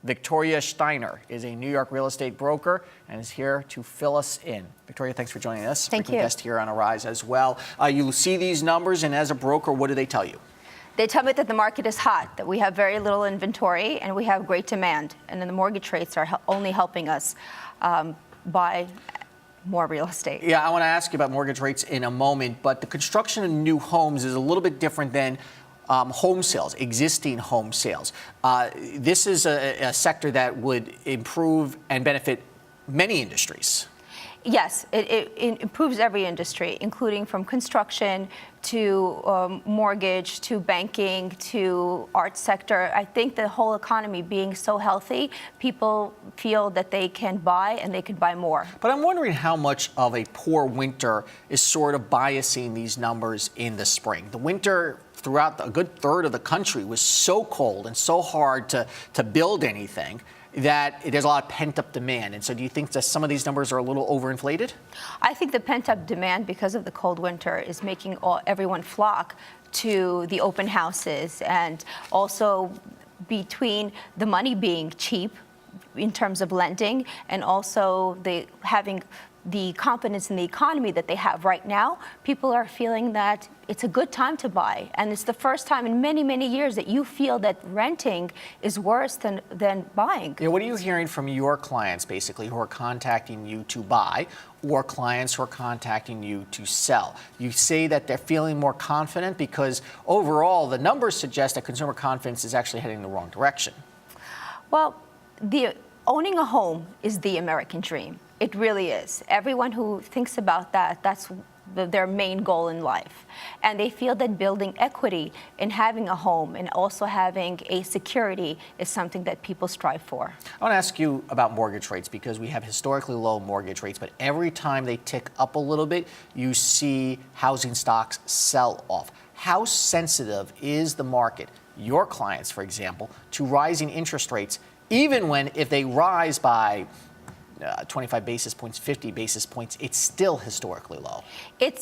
Victoria Shtainer is a New York real estate broker and is here to fill us in. Victoria, thanks for joining us. Thank you. Guest here on Arise as well. You see these numbers, and as a broker, what do they tell you? They tell me that the market is hot, that we have very little inventory, and we have great demand. And then the mortgage rates are only helping us buy more real estate. Yeah, I want to ask you about mortgage rates in a moment, but the construction of new homes is a little bit different than home sales, existing home sales. This is a sector that would improve and benefit many industries. Yes, it improves every industry, including from construction to mortgage to banking to art sector. I think the whole economy being so healthy, people feel that they can buy and they can buy more. But I'm wondering how much of a poor winter is sort of biasing these numbers in the spring. The winter throughout a good third of the country was so cold and so hard to build anything that there's a lot of pent-up demand. And so do you think that some of these numbers are a little overinflated? I think the pent-up demand because of the cold winter is making everyone flock to the open houses, and also between the money being cheap in terms of lending and also having the confidence in the economy that they have right now, people are feeling that it's a good time to buy. And it's the first time in many, many years that you feel that renting is worse than buying. Yeah, what are you hearing from your clients, basically, who are contacting you to buy, or clients who are contacting you to sell? You say that they're feeling more confident because overall the numbers suggest that consumer confidence is actually heading in the wrong direction. Well, owning a home is the American dream. It really is. Everyone who thinks about that, that's their main goal in life. And they feel that building equity in having a home and also having a security is something that people strive for. I want to ask you about mortgage rates because we have historically low mortgage rates, but every time they tick up a little bit, you see housing stocks sell off. How sensitive is the market, your clients, for example, to rising interest rates, even when if they rise by 25 basis points, 50 basis points, it's still historically low?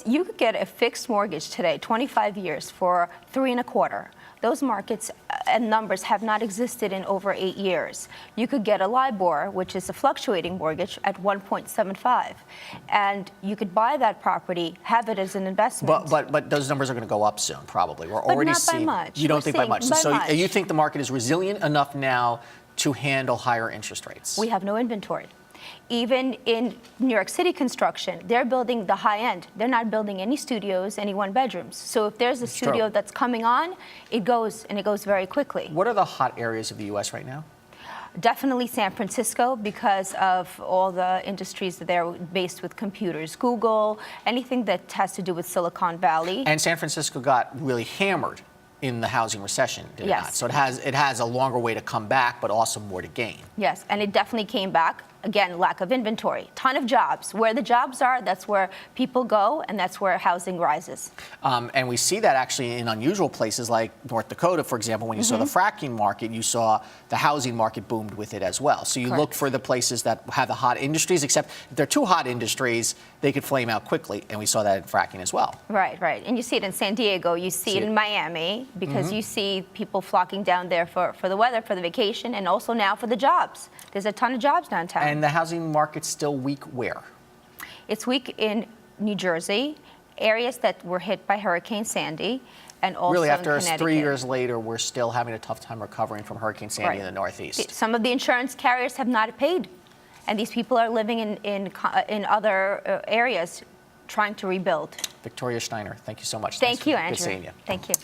You could get a fixed mortgage today, 25 years, for 3.25%. Those markets and numbers have not existed in over 8 years. You could get a LIBOR, which is a fluctuating mortgage, at 1.75, and you could buy that property, have it as an investment. But those numbers are going to go up soon, probably. We're but already not seeing. By much. You don't think by much. So much. You think the market is resilient enough now to handle higher interest rates? We have no inventory. Even in New York City construction, they're building the high end. They're not building any studios, any one bedrooms. So if there's a studio that's coming on, it goes very quickly. What are the hot areas of the U.S. right now? Definitely San Francisco because of all the industries that they're based with computers. Google, anything that has to do with Silicon Valley. And San Francisco got really hammered in the housing recession, did it not? So it has a longer way to come back, but also more to gain. Yes, and it definitely came back. Again, lack of inventory, ton of jobs. Where the jobs are, that's where people go, and that's where housing rises. And we see that actually in unusual places like North Dakota, for example. When you saw the fracking market, you saw the housing market boomed with it as well. So you look for the places that have the hot industries, except if they're too hot industries, they could flame out quickly, and we saw that in fracking as well. Right, right. And you see it in San Diego, you see it in Miami, because you see people flocking down there for the weather, for the vacation, and also now for the jobs. There's a ton of jobs downtown. And the housing market's still weak where? It's weak in New Jersey, areas that were hit by Hurricane Sandy, and also really, after in Connecticut. 3 years later, we're still having a tough time recovering from Hurricane Sandy in the Northeast. Some of the insurance carriers have not paid, and these people are living in other areas trying to rebuild. Victoria Shtainer, thank you so much. Thank you, Andrew. Good seeing you. Thank you.